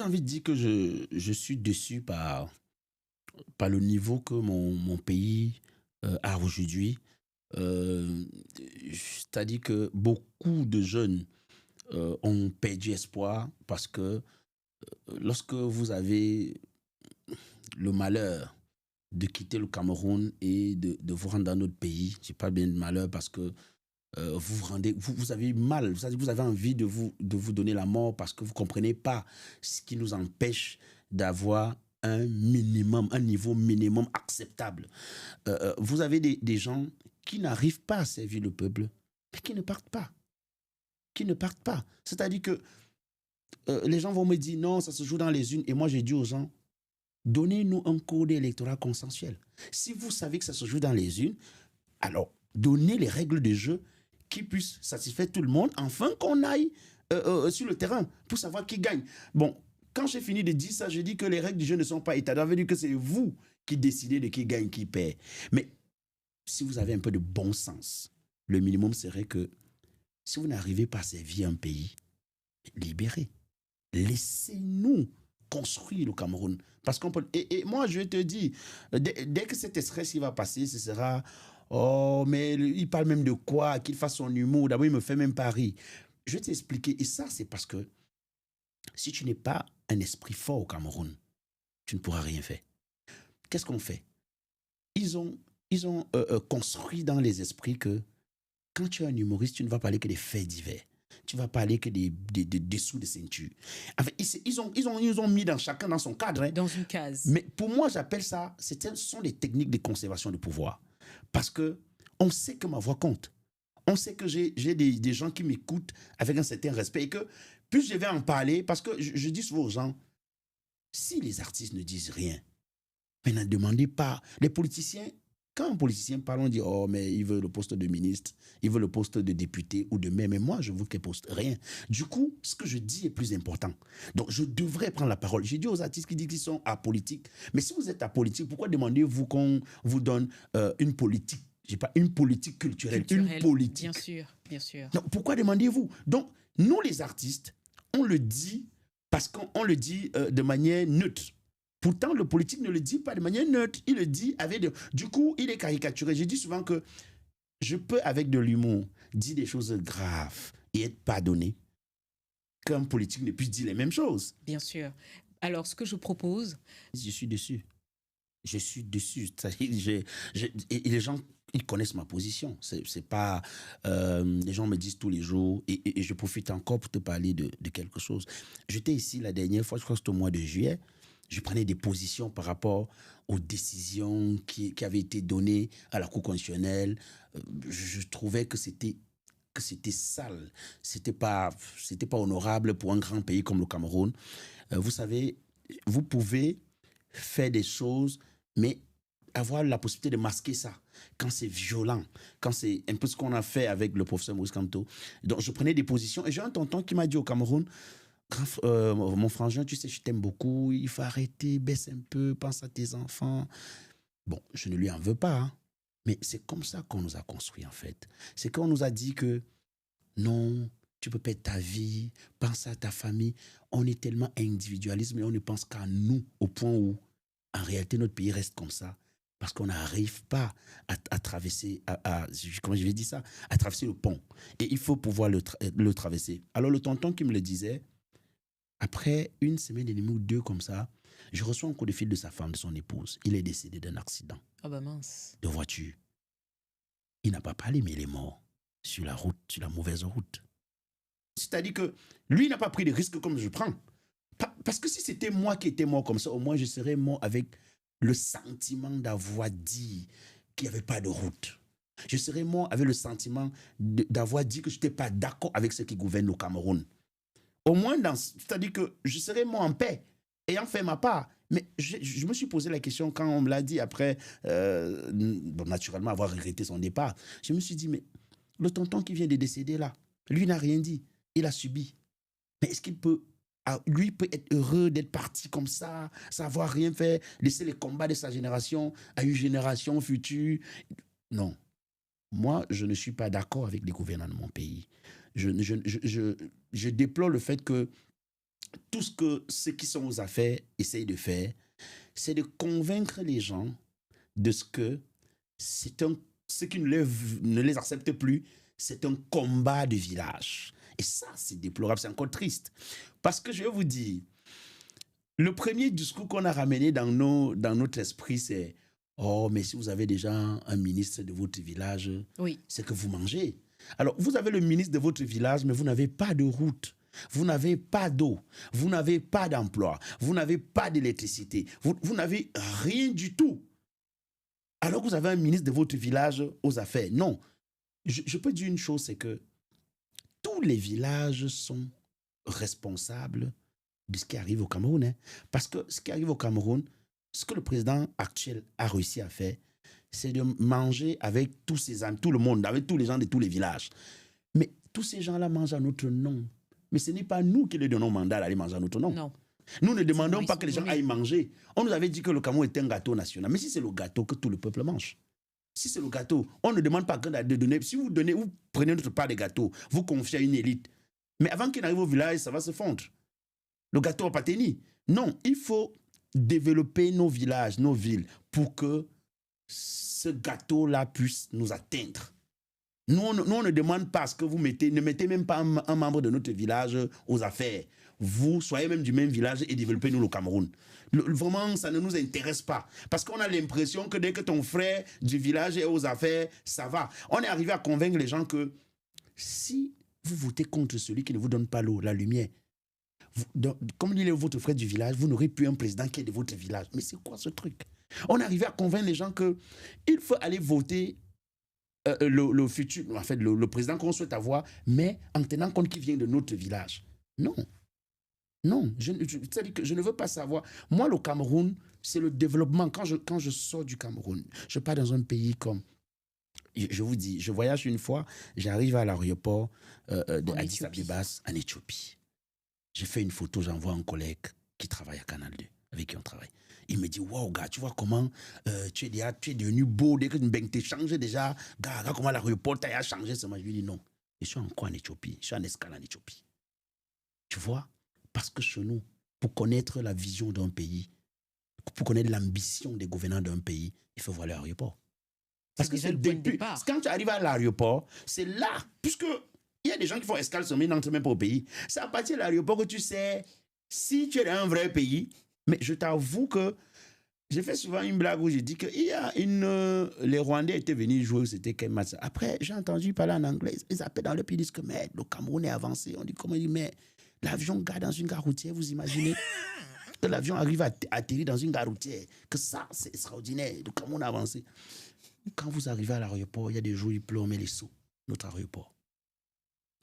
J'ai envie de dire que je suis déçu par le niveau que mon pays a aujourd'hui. Euh, C'est-à-dire que beaucoup de jeunes ont perdu espoir parce que lorsque vous avez le malheur de quitter le Cameroun et de vous rendre dans notre pays, j'ai pas bien de malheur parce que vous vous rendez, vous avez mal, vous avez envie de vous donner la mort parce que vous comprenez pas ce qui nous empêche d'avoir un minimum, un niveau minimum acceptable. Vous avez des gens qui n'arrivent pas à servir le peuple, mais qui ne partent pas. Qui ne partent pas. C'est-à-dire que les gens vont me dire non, ça se joue dans les unes. Et moi, j'ai dit aux gens, donnez-nous un code électoral consensuel. Si vous savez que ça se joue dans les unes, alors donnez les règles de jeu qui puissent satisfaire tout le monde, afin qu'on aille sur le terrain pour savoir qui gagne. Bon, quand j'ai fini de dire ça, je dis que les règles du jeu ne sont pas établies. Ça veut dire que c'est vous qui décidez de qui gagne, qui perd. Mais si vous avez un peu de bon sens, le minimum serait que si vous n'arrivez pas à servir un pays, libérez. Laissez-nous construire le Cameroun. Parce qu'on peut. Et moi, je te dis, dès que cet stress il va passer, ce sera. Oh, mais il parle même de quoi? Qu'il fasse son humour. D'abord, il me fait même pas rire. Je vais t'expliquer. Et ça, c'est parce que si tu n'es pas un esprit fort au Cameroun, tu ne pourras rien faire. Qu'est-ce qu'on fait? Ils ont construit dans les esprits que quand tu es un humoriste, tu ne vas parler que des faits divers. Tu vas parler que des dessous de ceinture. En fait, ils ont mis dans chacun dans son cadre. Hein. Dans une case. Mais pour moi, j'appelle ça, ce sont des techniques de conservation de pouvoir. Parce que on sait que ma voix compte. On sait que j'ai des gens qui m'écoutent avec un certain respect et que plus je vais en parler, parce que je dis souvent aux gens, si les artistes ne disent rien, mais n'en demandez pas. Les politiciens, quand un politicien parle, on dit oh, mais il veut le poste de ministre, il veut le poste de député ou de maire. Mais moi, je veux qu'il poste rien. Du coup, ce que je dis est plus important. Donc, je devrais prendre la parole. J'ai dit aux artistes qui disent qu'ils sont apolitiques. Mais si vous êtes apolitique, pourquoi demandez-vous qu'on vous donne une politique? J'ai pas une politique culturelle, une politique. Bien sûr, bien sûr. Donc, pourquoi demandez-vous? Donc, nous, les artistes, on le dit parce qu'on le dit de manière neutre. Pourtant, le politique ne le dit pas de manière neutre. Il le dit avec de... Du coup, il est caricaturé. Je dis souvent que je peux, avec de l'humour, dire des choses graves et être pardonné, qu'un politique ne puisse dire les mêmes choses. Bien sûr. Alors, ce que je propose... Je suis dessus. Je suis dessus. Et les gens, ils connaissent ma position. C'est pas... les gens me disent tous les jours, et je profite encore pour te parler de quelque chose. J'étais ici la dernière fois, je crois que c'était au mois de juillet. Je prenais des positions par rapport aux décisions qui avaient été données à la Cour constitutionnelle. Je trouvais que c'était sale. C'était pas honorable pour un grand pays comme le Cameroun. Vous savez, vous pouvez faire des choses, mais avoir la possibilité de masquer ça quand c'est violent, quand c'est un peu ce qu'on a fait avec le professeur Maurice Kamto. Donc, je prenais des positions et j'ai un tonton qui m'a dit au Cameroun, mon frangin, tu sais, je t'aime beaucoup, il faut arrêter, baisse un peu, pense à tes enfants. Bon, je ne lui en veux pas, hein, mais c'est comme ça qu'on nous a construit en fait. C'est qu'on nous a dit que non, tu peux perdre ta vie, pense à ta famille. On est tellement individualiste, mais on ne pense qu'à nous, au point où, en réalité, notre pays reste comme ça. Parce qu'on n'arrive pas à traverser, comment je vais dire ça, à traverser le pont. Et il faut pouvoir le traverser. Alors, le tonton qui me le disait, après une semaine et demie ou deux comme ça, je reçois un coup de fil de sa femme, de son épouse. Il est décédé d'un accident Oh bah mince. de voiture. Il n'a pas parlé, mais il est mort sur la route, sur la mauvaise route. C'est-à-dire que lui n'a pas pris de risques comme je prends. Parce que si c'était moi qui étais mort comme ça, au moins je serais mort avec le sentiment d'avoir dit qu'il n'y avait pas de route. Je serais mort avec le sentiment d'avoir dit que je n'étais pas d'accord avec ceux qui gouvernent le Cameroun. Au moins, c'est-à-dire que je serais moi en paix, ayant fait ma part. Mais je me suis posé la question quand on me l'a dit après, bon, naturellement, avoir regretté son départ. Je me suis dit, mais le tonton qui vient de décéder là, lui n'a rien dit. Il a subi. Mais est-ce qu'il peut, lui peut être heureux d'être parti comme ça, savoir rien faire, laisser les combats de sa génération à une génération future? Non. Moi, je ne suis pas d'accord avec les gouvernants de mon pays. Je déplore le fait que tout ce que ceux qui sont aux affaires essayent de faire, c'est de convaincre les gens de ce que ce qui ne les accepte plus, c'est un combat de village. Et ça, c'est déplorable, c'est encore triste. Parce que je vais vous dire, le premier discours qu'on a ramené dans notre esprit, c'est « Oh, mais si vous avez déjà un ministre de votre village, Oui. c'est que vous mangez. » Alors, vous avez le ministre de votre village, mais vous n'avez pas de route. Vous n'avez pas d'eau, vous n'avez pas d'emploi, vous n'avez pas d'électricité, vous n'avez rien du tout. Alors que vous avez un ministre de votre village aux affaires. Non, je peux dire une chose, c'est que tous les villages sont responsables de ce qui arrive au Cameroun. Hein. Parce que ce qui arrive au Cameroun, ce que le président actuel a réussi à faire, c'est de manger avec tous ses amis, tout le monde, avec tous les gens de tous les villages. Mais tous ces gens-là mangent à notre nom. Mais ce n'est pas nous qui leur donnons mandat d'aller manger à notre nom. Non. Nous ne demandons pas que les gens aillent manger. On nous avait dit que le Cameroun était un gâteau national. Mais si c'est le gâteau que tout le peuple mange, si c'est le gâteau, on ne demande pas de donner. Si vous prenez notre part des gâteaux, vous confiez à une élite. Mais avant qu'il n'arrive au village, ça va se fondre. Le gâteau n'a pas tenu. Non, il faut développer nos villages, nos villes, pour que ce gâteau-là puisse nous atteindre. Nous, on ne demande pas ce que vous mettez, ne mettez même pas un membre de notre village aux affaires. Vous, soyez même du même village et développez-nous le Cameroun. Vraiment, ça ne nous intéresse pas. Parce qu'on a l'impression que dès que ton frère du village est aux affaires, ça va. On est arrivé à convaincre les gens que si vous votez contre celui qui ne vous donne pas l'eau, la lumière, comme il est votre frère du village, vous n'aurez plus un président qui est de votre village. Mais c'est quoi ce truc? On est arrivé à convaincre les gens qu'il faut aller voter le futur, en fait, le président qu'on souhaite avoir, mais en tenant compte qu'il vient de notre village. Non. Non, c'est-à-dire que je ne veux pas savoir. Moi, le Cameroun, c'est le développement. Quand je sors du Cameroun, je pars dans un pays comme... Je vous dis, je voyage une fois, j'arrive à l'aéroport d'Addis Abeba en Éthiopie. J'ai fait une photo, j'envoie un collègue qui travaille à Canal 2, avec qui on travaille. Il me dit, wow, gars, tu vois comment tu es devenu beau, dès que tu t'es changé déjà, gars, comment l'aéroport a changé. Je lui dis, non, je suis encore en Éthiopie, je suis en escale en Éthiopie. Tu vois, parce que chez nous, pour connaître la vision d'un pays, pour connaître l'ambition des gouvernants d'un pays, il faut voir l'aéroport. Parce que c'est depuis, quand tu arrives à l'aéroport, c'est là, puisque il y a des gens qui font escale sur n'entrent même pas au pays. C'est à partir de l'aéroport que tu sais si tu es dans un vrai pays. Mais je t'avoue que j'ai fait souvent une blague où j'ai dit que les Rwandais étaient venus jouer, c'était quel match. Après, j'ai entendu parler en anglais. Ils appellent dans le pays, ils disent que mais, le Cameroun est avancé. On dit comment il dit, mais l'avion garde dans une gare routière, vous imaginez que l'avion arrive à atterrir dans une gare routière, que ça, c'est extraordinaire. Le Cameroun a avancé. Quand vous arrivez à l'aéroport, il y a des jours, il pleut, on met les seaux. Notre aéroport.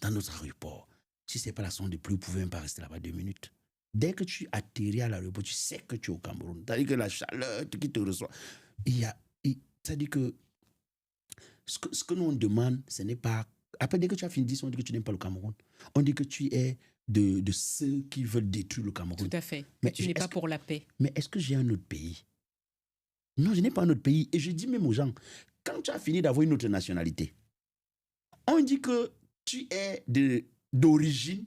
Dans notre aéroport, si ce n'est pas la sonde de pluie, vous ne pouvez même pas rester là-bas 2 minutes. Dès que tu atterris à l'aéroport, tu sais que tu es au Cameroun. C'est-à-dire que la chaleur qui te reçoit. C'est-à-dire que ce que nous on demande, ce n'est pas... Après, dès que tu as fini 10, on dit que tu n'aimes pas le Cameroun. On dit que tu es de ceux qui veulent détruire le Cameroun. Tout à fait. Mais tu n'es pas pour la paix. Mais est-ce que j'ai un autre pays? Non, je n'ai pas un autre pays. Et je dis même aux gens, quand tu as fini d'avoir une autre nationalité, on dit que tu es d'origine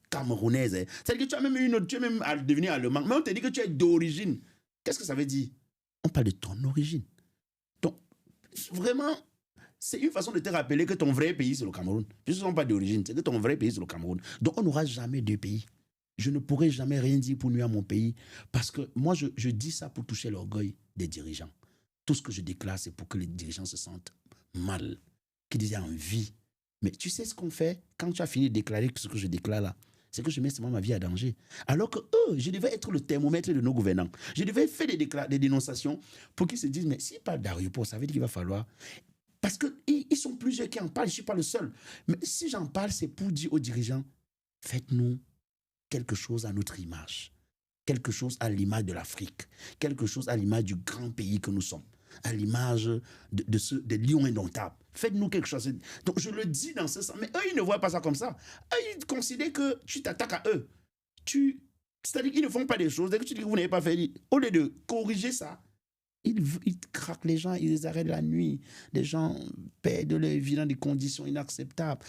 camerounaise. Hein. C'est-à-dire que tu as même tu es même devenu allemand, mais on te dit que tu es d'origine. Qu'est-ce que ça veut dire? On parle de ton origine. Donc, vraiment, c'est une façon de te rappeler que ton vrai pays, c'est le Cameroun. Je ne suis pas d'origine, c'est que ton vrai pays, c'est le Cameroun. Donc, on n'aura jamais deux pays. Je ne pourrai jamais rien dire pour nuire à mon pays, parce que moi, je dis ça pour toucher l'orgueil des dirigeants. Tout ce que je déclare, c'est pour que les dirigeants se sentent mal, qu'ils aient envie. Mais tu sais ce qu'on fait quand tu as fini de déclarer ce que je déclare là? C'est que je mets seulement ma vie à danger. Alors que eux, je devais être le thermomètre de nos gouvernants. Je devais faire des dénonciations pour qu'ils se disent, mais s'ils parlent d'aéroport, ça veut dire qu'il va falloir... Parce qu'ils sont plusieurs qui en parlent, je ne suis pas le seul. Mais si j'en parle, c'est pour dire aux dirigeants, faites-nous quelque chose à notre image. Quelque chose à l'image de l'Afrique. Quelque chose à l'image du grand pays que nous sommes. À l'image des lions indomptables. Faites-nous quelque chose. Donc, je le dis dans ce sens. Mais eux, ils ne voient pas ça comme ça. Eux, ils considèrent que tu t'attaques à eux. C'est-à-dire qu'ils ne font pas des choses. Dès que tu dis que vous n'avez pas fait, au lieu de corriger ça, ils craquent les gens, ils les arrêtent la nuit. Les gens perdent leur vie dans des conditions inacceptables.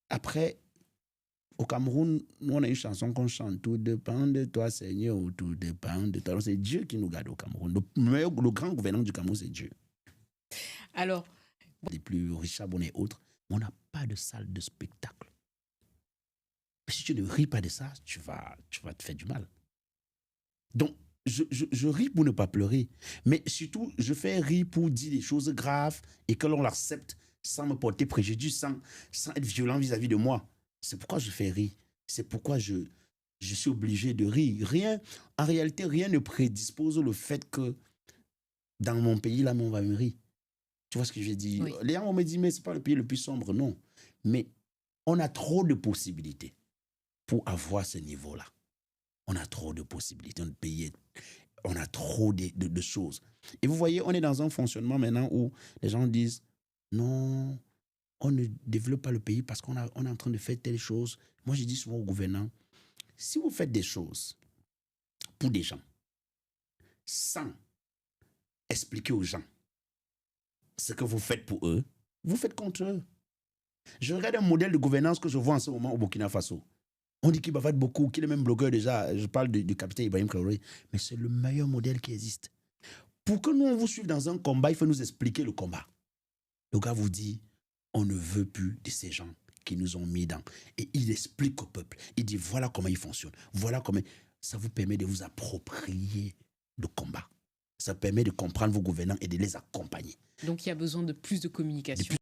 Après, Au Cameroun, nous, on a une chanson qu'on chante. Tout dépend de toi, Seigneur, ou tout dépend de toi. C'est Dieu qui nous garde au Cameroun. Le grand gouvernant du Cameroun, c'est Dieu. Alors, Les plus riches, abonnés et autres, mais on n'a pas de salle de spectacle. Si tu ne ris pas de ça, tu vas te faire du mal. Donc, je ris pour ne pas pleurer. Mais surtout, je fais rire pour dire des choses graves et que l'on l'accepte sans me porter préjudice, sans être violent vis-à-vis de moi. C'est pourquoi je fais rire. C'est pourquoi je suis obligé de rire. En réalité, rien ne prédispose le fait que dans mon pays, là, on va me rire. Tu vois ce que je veux dire? Oui. Les gens me disent, mais ce n'est pas le pays le plus sombre. Non. Mais on a trop de possibilités pour avoir ce niveau-là. On a trop de possibilités. Notre pays, on a trop de choses. Et vous voyez, on est dans un fonctionnement maintenant où les gens disent, non, on ne développe pas le pays parce qu'on est en train de faire telle chose. Moi, je dis souvent aux gouvernants, si vous faites des choses pour des gens, sans expliquer aux gens ce que vous faites pour eux, vous faites contre eux. Je regarde un modèle de gouvernance que je vois en ce moment au Burkina Faso. On dit qu'il va faire beaucoup, qu'il est même blogueur déjà. Je parle du capitaine Ibrahim Traoré. Mais c'est le meilleur modèle qui existe. Pour que nous, on vous suive dans un combat, il faut nous expliquer le combat. Le gars vous dit, on ne veut plus de ces gens qui nous ont mis dans. Et il explique au peuple. Il dit, voilà comment il fonctionne. Voilà comment. Ça vous permet de vous approprier le combat. Ça permet de comprendre vos gouvernants et de les accompagner. donc il y a besoin de plus de communication.